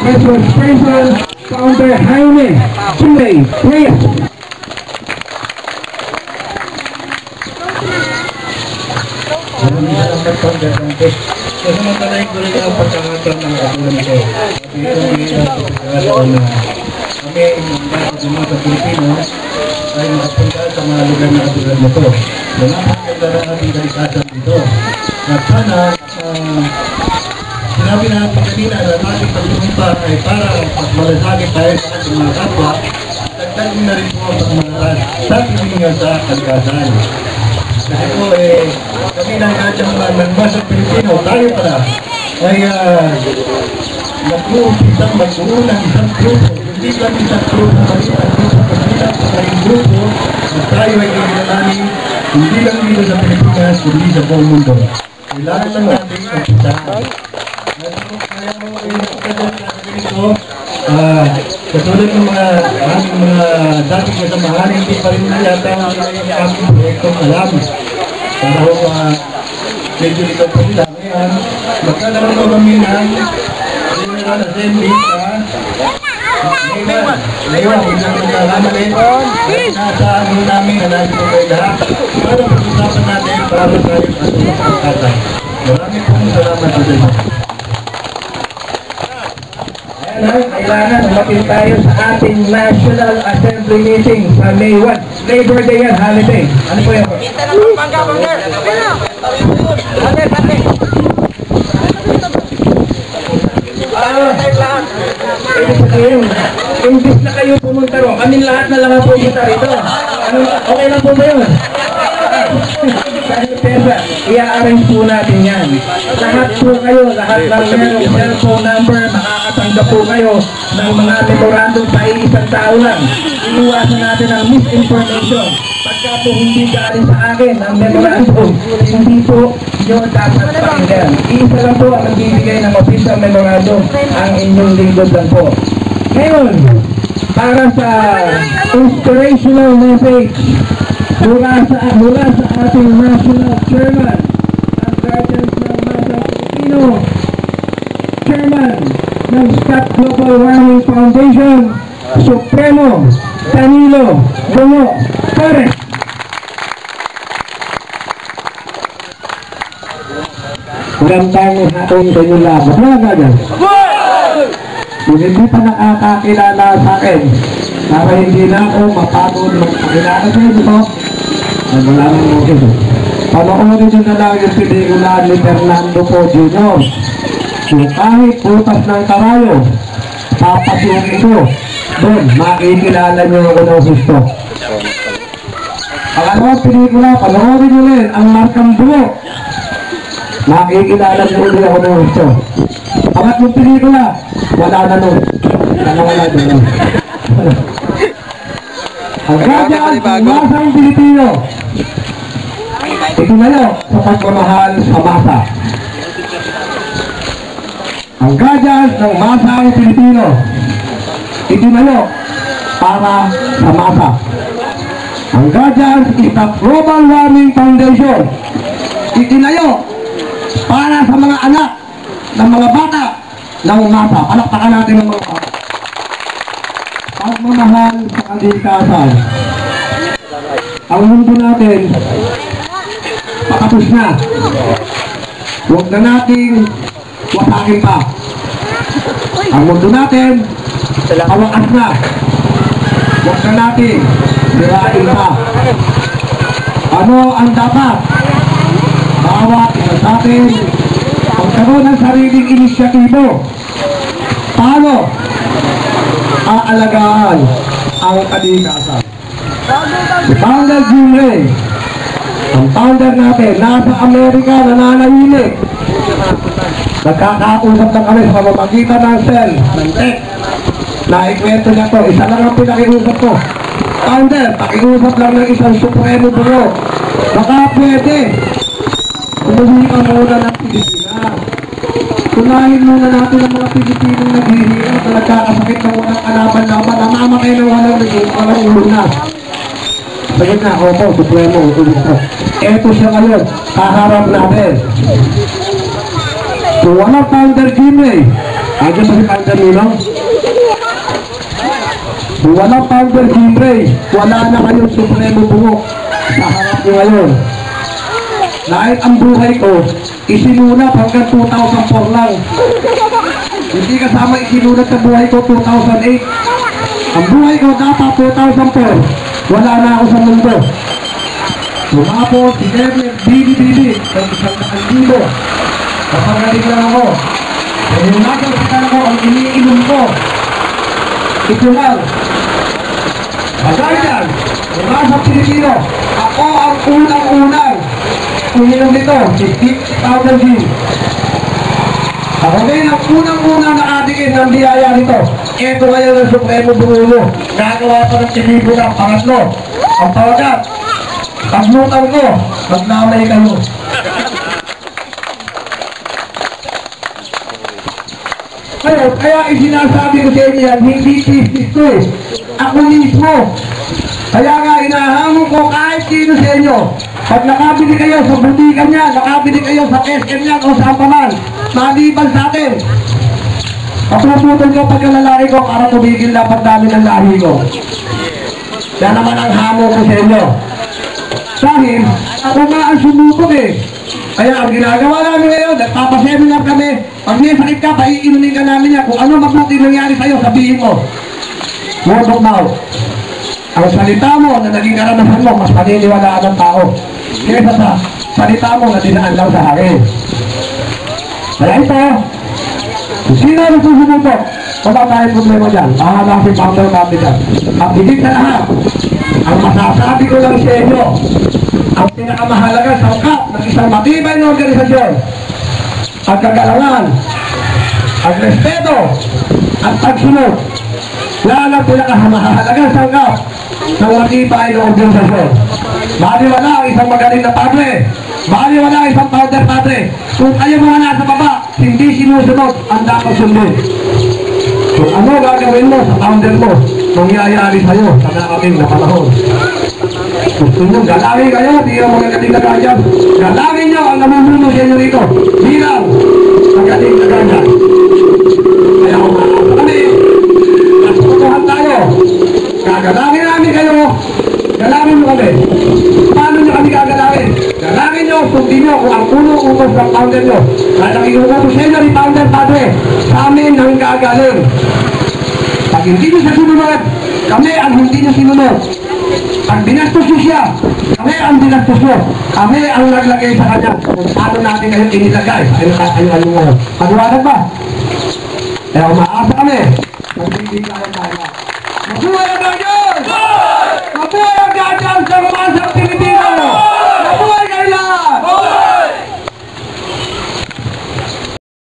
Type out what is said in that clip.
Metro Sprinter, Founder Jaime Chile, please. Kasamantalahin ko rin ang pagkakataon ng kabulan ko. Itong bigay na pagkakataon na kami, yung mga Pilipino, ay makapunta sa mga lugar na katulad nito. So, napakaganda ng ating kalikasan dito. At sana, sinabi natin kanina na ating paglumipa ay para malasakit tayo sa ating mga kapwa, dagdag na rin po ang pagmamalas sa pilihan sa kalikasan. Kasi po, kami lang natin ng Masang Pilipino, tayo pala ay nag-uumpisang magbuo ng isang grupo. Hindi lang isang grupo, maliit ang grupo, pagbilang sa kayong grupo na tayo ay kailanganin, hindi lang dito sa Pilipinas, kundi sa buong mundo. Kailangan lang natin umpisahan. At kung kaya mo ito, katulad ng mga dating kasamahan, hindi pa rin yata ang aming proyektong alam. Para ho medyo ito po sila. Ngayon, magkakaroon ko kami ng General Assembly sa ngayon, ilang nagkalaman nasa ano namin na natin po kayo lahat para pag-usapan natin para tayo at mga pagkakatay. Maraming pong salamat po sa inyo. Kailangan umatin tayo sa ating National Assembly meeting sa May 1. Labor Day yan, holiday. Ano po yan? Kita na pangga, Banger! Banger, kami! Ibig sabihin, imbis na kayo pumunta ro, kami lahat na lang ang pumunta rito. Okay lang po ba yun? I-arrange po natin yan. Lahat po kayo, lahat ng merong cellphone number, makakatanggap po kayo ng mga memorandum sa isang tao lang. Iiwasan natin ang misinformation. Pagka po hindi galing sa akin ang memorandum, hindi po nyo dapat pakinggan. Iisa lang po ang nagbibigay ng official memorandum, ang inyong lingkod lang po. Ngayon, para sa inspirational message, mula sa ating National Chairman ng Guardians ng Masang Pilipino, Chairman ng Stop Global Warming Foundation, Supremo Danilo Bungo Torres. Magandang hapon sa inyo lahat. Mga gagal. Kung hindi pa nakakakilala sa akin, para hindi na ako mapagod magpakilala sa inyo, ay wala nang motive. Panoorin nyo na lang yung pelikula ni Fernando Po Jr. Kung kahit putas ng karayo, papasukin ko, doon, makikilala nyo ako ng gusto. Pangalawang pelikula, panoorin nyo rin, ang Markang Bulo. Makikilala nyo ulit ako ng gusto. Pangatlong pelikula, wala na nun. Wala doon. Ang Guardian ng Masang Pilipino, itinayo sa pagmamahal sa masa. Ang Guardian ng Masang Pilipino, itinayo para sa masa. Ang Guardian sa Global Warming Foundation, itinayo para sa mga anak ng mga bata ng masa. Palakpakan natin ng mga bata. Pagmamahal sa kalikasan. Ang mundo natin patapos na. Huwag na nating wasakin pa. Ang mundo natin pawakas na. Huwag na natin sirain pa. Ano ang dapat? Bawat isa sa atin magkaroon ng sariling inisyatibo. Paano aalagaan ang kalikasan? Si Founder Jim Ray, ang founder natin, nasa Amerika, nananahimik. Nagkakausap na kami sa pamamagitan ng cell, ng tech. Naikwento niya to, isa lang ang pinakiusap ko. Founder, pakiusap lang ng isang Supremo Bureau. Baka pwede. Umuwi ka muna ng Pilipinas. Tunahin muna natin ang mga Pilipinong naghihirap na nagkakasakit ng walang kalaban-laban, namamatay ng walang ulunas. Sagot na, opo, Supremo, ulit ko. Eto siya ngayon, kaharap natin. Kung walang Founder Jim Ray, Andiyan pa si Founder Nino? Kung walang Founder Jimray, wala na kayong supremo bungo sa harap nyo ngayon. Dahil ang buhay ko, isinunat hanggang 2004 lang. Hindi kasama isinunat sa buhay ko 2008. Ang buhay ko dapat 2004. Wala na ako sa mundo. Lumapot, si Kevin, Bibi, ng 100,000. Kapagaling lang ako. Kaya yung nagkakasakan ko, ang iniinom ko. Ito lang. Kagayan, mula sa Pilipino, ako ang unang-unang uminom nito, si Dick Powdergy. Ako ngayon ang unang-unang nakatikin ng biyaya nito. Ito ngayon ang Supremo Bungulo. Gagawa pa ng tinibo ng pangatlo. Ang tawagat, pagmutan ko, maglamay kayo. Kaya isinasabi ko sa inyo yan, hindi business ko eh. Ako mismo. Kaya nga, inahamon ko kahit sino sa inyo. Pag nakabili kayo sa butikan niya, nakabili kayo sa kesken niya o saan pa man, maliban sa atin. Papuputol ko pagkalalaki ko para tumigil na pagdami ng lahi ko. Yan naman ang hamon ko sa inyo. Dahil, ako nga ang sumubok eh. Kaya ang ginagawa namin ngayon, nagpapaseminar kami. Pag may sakit ka, paiinumin ka namin yan. Kung ano mabuti nangyari sa'yo, sabihin mo. Word of mouth. Ang salita mo na naging karanasan mo, mas paniniwalaan ng tao. Kesa sa salita mo na dinaan lang sa hangin. Kaya ito, kung sino ang susubok, wala tayong problema dyan. Bahala si Founder natin dyan. Ang higit na lahat, ang masasabi ko lang sa inyo, ang pinakamahalaga sa sangkap ng isang matibay na organisasyon, ang kagalangan, ang respeto, at pagsunod. Yan ang pinakamahalaga sa sangkap ng matibay na organisasyon. Maliwala ang isang magaling na padre, maliwala ang isang founder padre. Kung kayo mga nasa baba, hindi sinusunod ang dapat sundin. Kung ano gagawin mo sa founder mo, mangyayari sa'yo sa nakaming na panahon. Gusto nyo, galangin kayo, di yung magagaling na ganyan. Galangin nyo ang namumuno sa inyo rito. Bilang magaling na ganyan. Kaya kung maasa kami, nasutuhan tayo. Gagalangin namin kayo. Galangin nyo kami. Paano nyo kami gagalangin? Galangin nyo, sundin nyo kung ang ulo-utos ng founder nyo. Dahil ang inuutos sa inyo ni Founder Padre, sa amin ang gagaling. Pag hindi nyo sa sinunod, kami ang hindi nyo sinunod. Pag binastos nyo siya, kami ang binastos nyo. Kami ang naglagay sa kanya. Kung paano natin kayo inilagay, ano ngayon. Paliwanag ba? Kaya umaasa kami. Magbibigay tayo. Mabuhay ang ganyan!